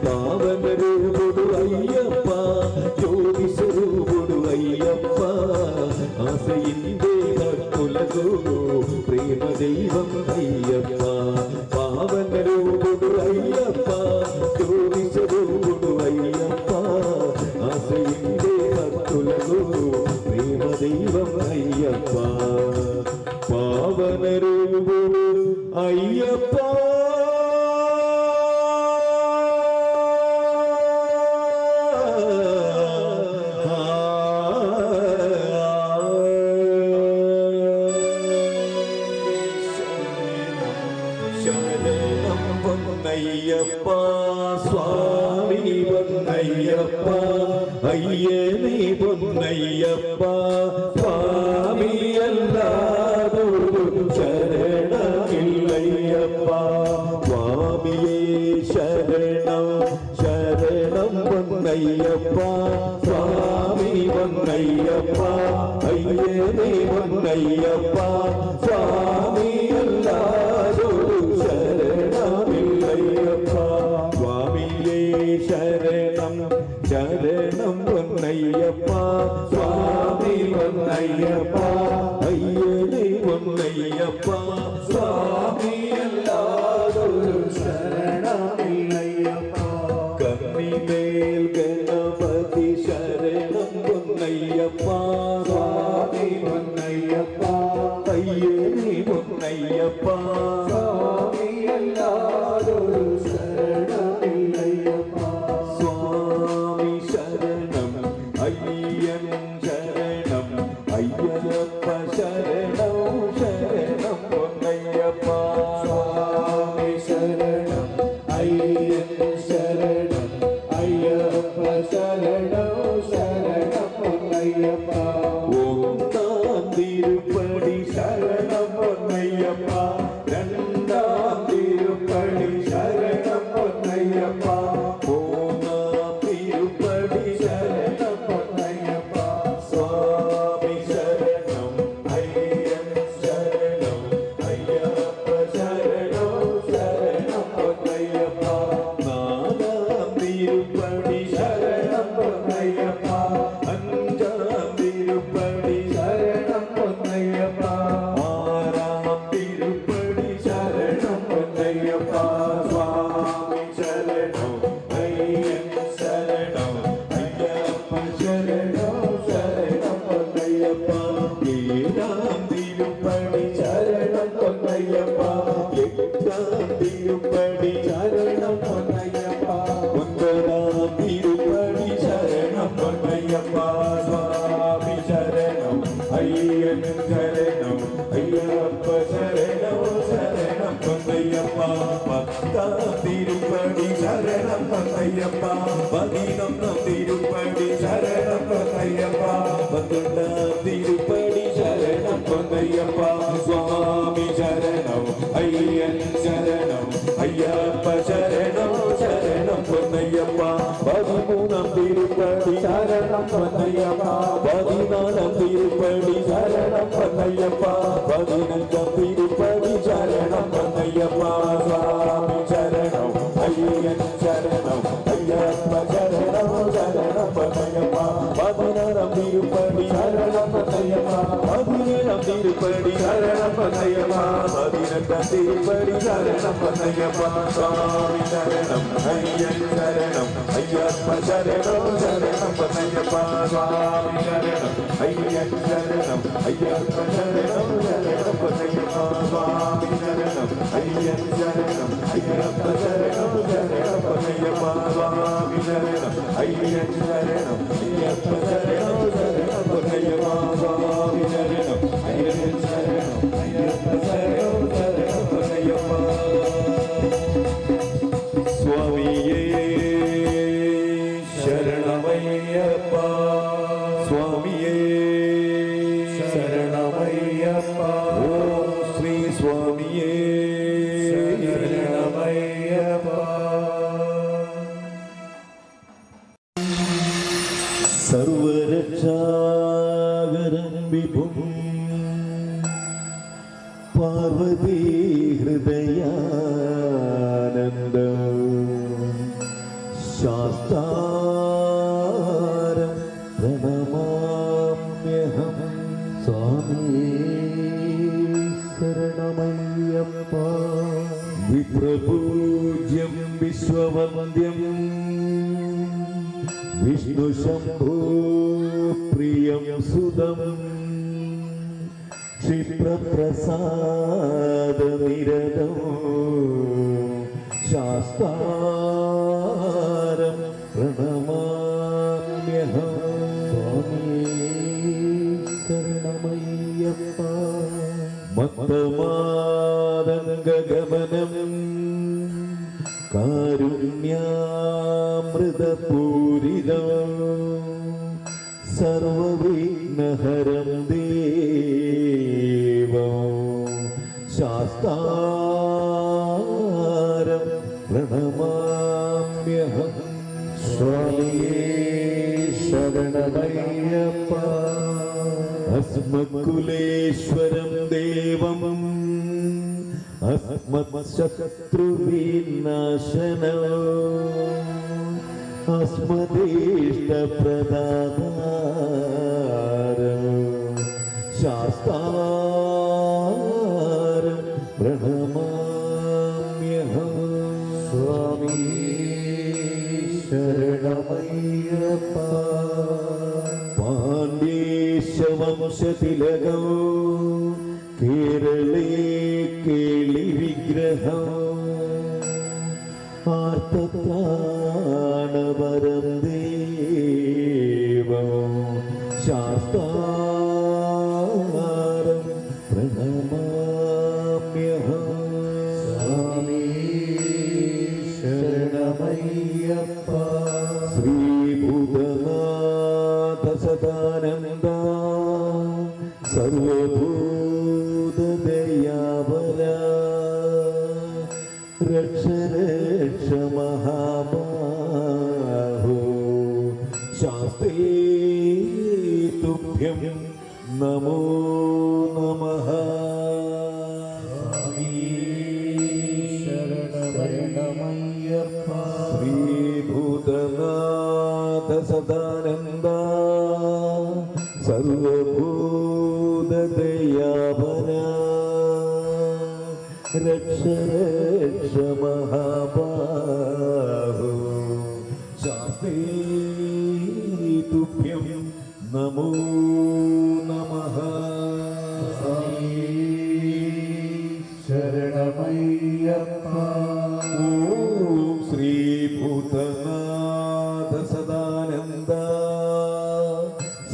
పావన రూపుడు అయ్యప్ప, జ్యోతి స్వరూపుడు అయ్యప్ప, ఆశ్రయించే భక్తులకు ప్రేమ దైవం అయ్యప్ప. పావన రూపుడు అయ్యప్ప, జ్యోతి స్వరూపుడు అయ్యప్ప, ఆశ్రయించే భక్తులకు ప్రేమ దైవం అయ్యప్ప. పావన రూపుడు అయ్యప్ప. శరణం పొన్నయ్యప్ప స్వామి పొన్నయ్యప్ప, అయ్యని పొన్నయ్యప్ప స్వామి అల్లాదు శరణమిల్లయ్యప్ప. స్వామియే శరణం శరణం పొన్నయ్యప్ప. വന്നയ്യപ്പ സ്വാമി വന്നയ്യപ്പ അയ്യനേ വന്നയ്യപ്പ സ്വാമി എല്ലാരോടും ശരണമില്ലയ്യപ്പ സ്വാമിയേ ശരണം ശരണം വന്നയ്യപ്പ സ്വാമി വന്നയ്യപ്പ അയ്യനേ വന്നയ്യപ്പ സ്വാമി എല്ലാരോടും ശരണമില്ലയ്യപ്പ കണ്ണിമേൽ ഗണപതി ശരണം പൊന്നയ്യപ്പ സ്വാമി പൊന്നയ്യപ്പ അയ്യനേ പൊന്നയ്യപ്പ സ്വാമി എല്ലാരോടും ശരണമില്ലയ്യപ്പ സ്വാമി ശരണം അയ്യൻ ശരണം അയ്യപ്പ ശരണം ശരണം പൊന്നയ്യപ്പ സ്വാമി ശരണം അയ്യൻ ശരണം അയ്യപ്പ ശരണം ശരണം പൊന്നയ്യപ്പ ഒന്നാം തിരുപ്പടി ശരണം പൊന്നയ്യപ്പ രണ്ടാം തിരുപ്പടി ശരണം പൊന്നയ്യപ്പ മൂന്നാം തിരുപ്പടി ശരണം പൊന്നയ്യപ്പ സ്വാമി ശരണം അയ്യൻ ശരണം അയ്യപ്പ ശരണം ശരണം പൊന്നയ്യപ്പ നാലാം തിരുപ്പടി ശരണം പൊന്നയ്യപ്പ അഞ്ചാം തിരുപ്പടി ശരണം പൊന്നയ്യപ്പ ആറാം തിരുപ്പടി ശരണം പൊന്നയ്യപ്പ സ്വാമി ശരണം അയ്യൻ ശരണം അയ്യപ്പ ശരണം ശരണം പൊന്നയ്യപ്പ ഏഴാം തിരുപ്പടി ശരണം പൊന്നയ്യപ്പ എട്ടാം തിരുപ്പടി ശരണം പൊന്നയ്യപ്പ ഒൻപതാം തിരുപ്പടി ശരണം പൊന്നയ്യപ്പ സ്വാമി ശരണം അയ്യൻ ശരണം അയ്യപ്പ ശരണം ശരണം പൊന്നയ്യപ്പ പത്താം തിരുപ്പടി ശരണം പൊന്നയ്യപ്പ പതിനൊന്നാം തിരുപ്പടി ശരണം പൊന്നയ്യപ്പ പന്ത്രണ്ടാം തിരുപ്പടി ശരണം പൊന്നയ്യപ്പ സ്വാമി ശരണം അയ്യൻ ശരണം അയ്യപ്പ ശരണം ശരണം പൊന്നയ്യപ്പ പതിമൂന്നാം തിരുപ്പടി ശരണം പൊന്നയ്യപ്പ പതിനാലാം തിരുപ്പടി ശരണം പൊന്നയ്യപ്പ പതിനഞ്ചാം തിരുപ്പടി ശരണം പൊന്നയ്യപ്പ സ്വാമി ശരണം അയ്യൻ ശരണം അയ്യപ്പ ശരണം ശരണം പൊന്നയ്യപ്പ പതിനാറാം തിരുപ്പടി ശരണം പൊന്നയ്യപ്പ പതിനേഴാം തിരുപ്പടി ശരണം പൊന്നയ്യപ്പ പതിനെട്ടാം തിരുപ്പടി ശരണം പൊന്നയ്യപ്പ സ്വാമി ശരണം അയ്യൻ ശരണം അയ്യപ്പ ശരണം ശരണം പൊന്നയ്യപ്പ സ്വാമി ശരണം അയ്യൻ ശരണം അയ്യപ്പ ശരണം ശരണം പൊന്നയ്യപ്പ സ്വാമി ശരണം അയ്യൻ ശരണം അയ്യപ്പ ശരണം ശരണം പൊന്നയ്യപ്പ സ്വാമി ശരണം അയ്യൻ ശരണം അയ്യപ്പ ശരണം ശരണം പൊന്നയ്യപ്പ സ്വാമി ശരണം അയ്യൻ ശരണം അയ്യപ്പ ശരണം ശരണം പൊന്നയ്യപ്പ സ്വാമിയേ ശരണമയ്യപ്പ സ്വാമിയേ ശരണമയ്യപ്പ ഓം ശ്രീ സ്വാമിയേ ശരണമയ്യപ്പ സർവരക്ഷാകരം വിഭും പാർവതീ ഹൃദയാനന്ദം ശാസ്താരം പ്രണമാമ്യഹം സ്വാമി ശരണമയ്യപ്പ വിപ്രപൂജ്യം വിശ്വവന്ദ്യം വിഷ്ണു ശംഭോ പ്രിയം സുതം ക്ഷിപ്രപ്രസാദനിരതം ശാസ്താരം പ്രണമാമ്യഹം സ്വാമി ശരണമയ്യപ്പ മത്തമാതംഗഗമനം കാരുണ്യാമൃതപൂരിതം സർവവിഘ്നഹരം ദേവം ശാസ്താരം പ്രണമാമ്യഹം സ്വാമിയേ ശരണമയ്യപ്പ. അസ്മത്കുലേശ്വരം ദേവം അസ്മത്ശത്രുവിനാശനം അസ്മദേഷ്ടപ്രദാതാരം ശാസ്താരം പ്രണമാമ്യഹം. സ്വാമി ശരണമയ്യപ്പ. പാണ്ഡ്യേശവംശതിലകം കേരളേ കേളി വിഗ്രഹം ആർത്തത്രാണവരം ദേവം ശാസ്താരം പ്രണമാമ്യഹം. സ്വാമി ശരണമയ്യപ്പ. ശ്രീഭൂതനാഥ സദാനന്ദ സർവഭൂതദയാവര രക്ഷ രക്ഷ മഹാബാഹോ ശാസ്ത്രേ തുഭ്യം നമോ നമഃ. ശരണമയ്യപ്പ. ശ്രീഭൂതനാഥ സദാനന്ദ സർവഭൂതദയാവര രക്ഷ രക്ഷ മഹാബാഹോ ശാസ്ത്രേ തുഭ്യം നമോ നമഃ. ശരണമയ്യപ്പ. ഓം ശ്രീഭൂതനാഥ സദാനന്ദ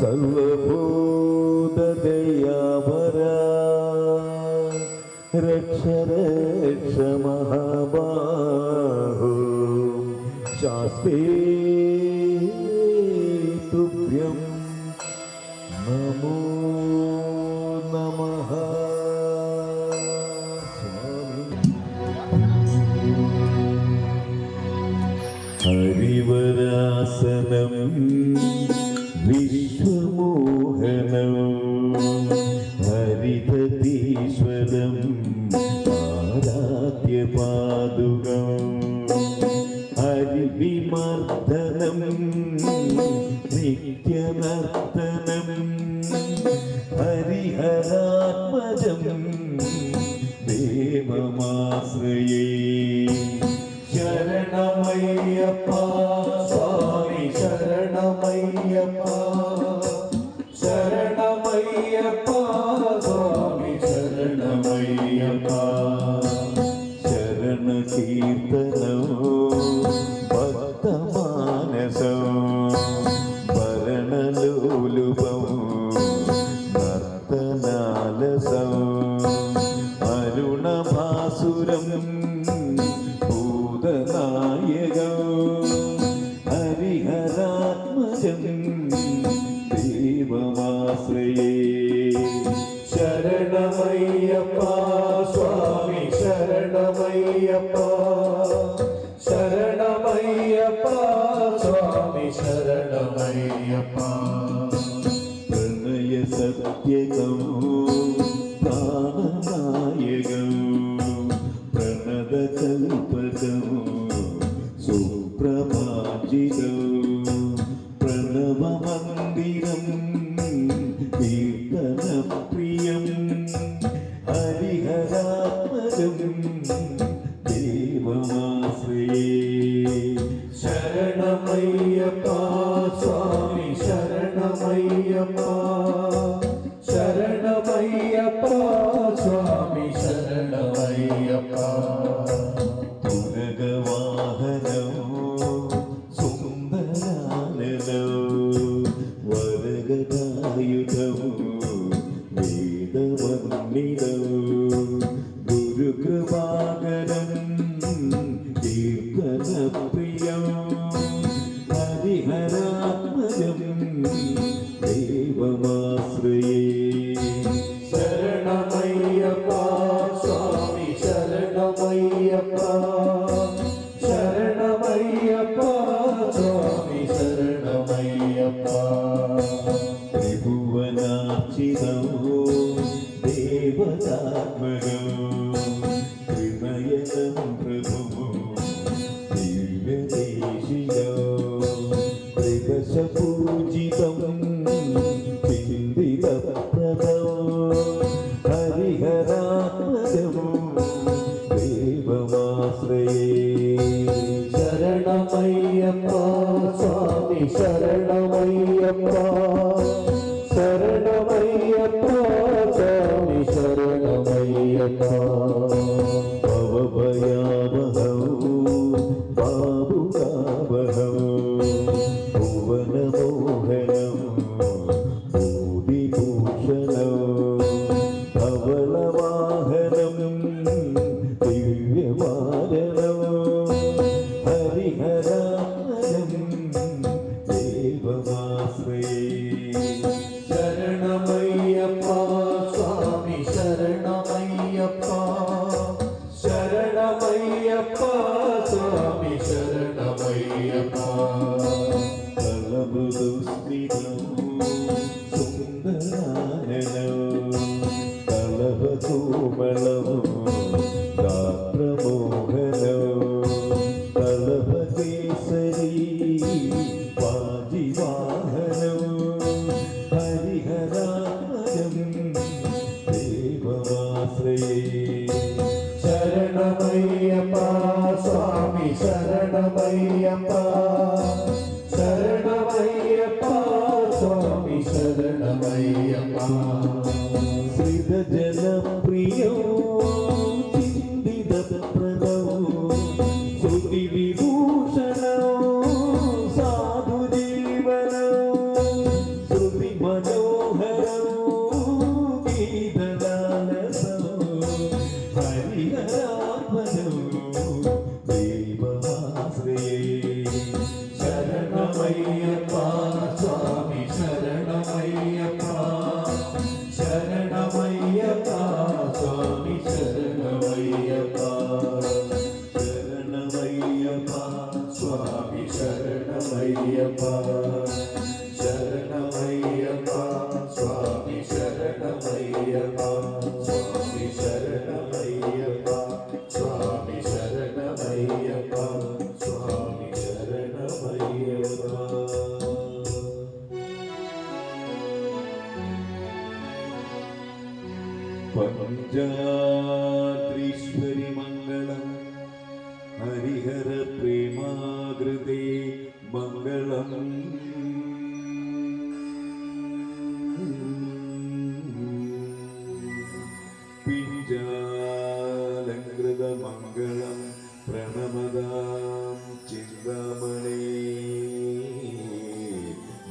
സർവഭൂതദയാവര രക്ഷ രക്ഷ മഹാബാഹോ ശാസ്ത്രേ തുഭ്യം നമോ നമഃ. ഹരിവരാസനം വിശ്വമോഹനം ഹരിതീശ്വരം ആരാധ്യപാദുകം ഹരിവിമർദ്ദനം നിത്യനർത്തനം ഹരിഹരാത്മജം ദേവമാശ്രയേ. ശരണമയ്യപ്പ. സ്വാമി ശരണമയ്യപ്പ. ശരണമയ്യപ്പ. സ്വാമി ശരണമയ്യപ്പ. ശരണകീർത്തനോ ഭക്തമാനസോ ഭരണലോലുപം നർത്തനാലസോ അരുണഭാസുരം ഭൂതനായകം ഹരിഹരാത്മജം ദേവമാശ്രയേ. ശരണമയ്യപ്പ. സ്വാമി ശരണമയ്യപ്പ. ശരണമയ്യപ്പ. സ്വാമി ശരണമയ്യപ്പ. പ്രണയ സത്യകം പ്രാണനായകം പ്രണതകൽപകം സുപ്രഭാജിതം പ്രണവമന്ദിരം കീർത്തനപ്രിയം ഹരിഹരാത്മജം ദേവമാശ്രയേ. ശരണമയ്യപ്പ. സ്വാമി ശരണമയ്യപ്പ. ശരണമയ്യപ്പ. സ്വാമി ശരണമയ്യപ്പ. തുരകവാഹനോ സുന്ദരാനനോ വരഗദായുധോ വേദവന്ദിതോ ഗുരുകൃപാകരം കീർത്തനപ്രിയം ഹരിഹരാത്മജം ദേവമാശ്രയേ. ശരണമയ്യപ്പ. സ്വാമി ശരണമയ്യപ്പ. ശരണമയ്യപ്പ. സ്വാമി
ശരണമയ്യപ്പ സ്വാമി ശരണമയ്യപ്പ ശരണമയ്യപ്പ സ്വാമി ശരണമയ്യപ്പ
ഭവഭയാവഹം ബാബുകാവഹം ഭുവനമോഹനം ഭൂതിഭൂഷണം ധവളവാഹനം ദിവ്യവാരണം ഹരിഹരാനം ദേവമാശ്രയേ
ശരണമയ്യപ്പ സ്വാമി ശരണമയ്യപ്പ ശരണമയ്യപ്പ സ്വാമി ശരണമയ്യപ്പ
കലമൃദുസ്മിതം സുന്ദരാനനം കലഹസോമളം ഗാത്രമോഹനം കലഹകേസരി വാജിവാഹനം ഹരിഹരാജം ദേവമാശ്രയേ
ശരണമയ്യപ്പ സ്വാമി ശരണമയ്യപ്പ ശരണമയ്യപ്പ സ്വാമി ശരണമയ്യപ്പ
ശ്രിതജനപ്രിയോ ചിന്തിതപ്രദോ ശ്രുതിവിഭൂഷണോ സാധുജീവനോ ശ്രുതിമനോഹരോ ഗീതലാലസോ ഹരിഹരാത്മനോ ദൈവമാശ്രയേ
ശരണമയ്യപ്പ സ്വാമി ശരണമയ്യപ്പ ശരണമയ്യപ്പ സ്വാമി ശരണമയ്യപ്പ
ശരണമയ്യപ്പ
സ്വാമി ശരണമയ്യപ്പ ശരണമയ്യപ്പ സ്വാമി ശരണമയ്യപ്പ സ്വാമി ശരണമയ്യപ്പ സ്വാമി ശരണമയ്യപ്പ സ്വാമി ശരണമയ്യപ്പ
പഞ്ചാദ്രീശ്വരി മംഗളം ഹരിഹര പ്രേമാകൃതേ മംഗളം പിഞ്ചാലങ്കൃത മംഗളം പ്രണമതാം ചിന്താമണി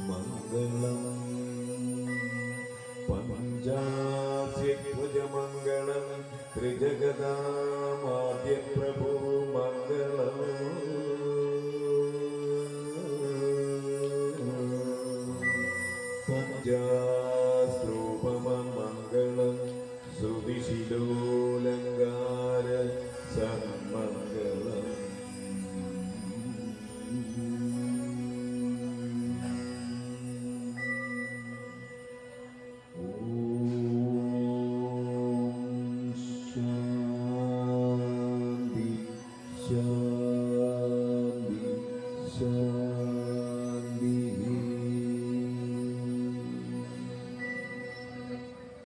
മംഗളം പഞ്ചാസ്യധ്വജമംഗളം ത്രിജഗതാമാദ്യപ്രഭോ മംഗളം പഞ്ചാ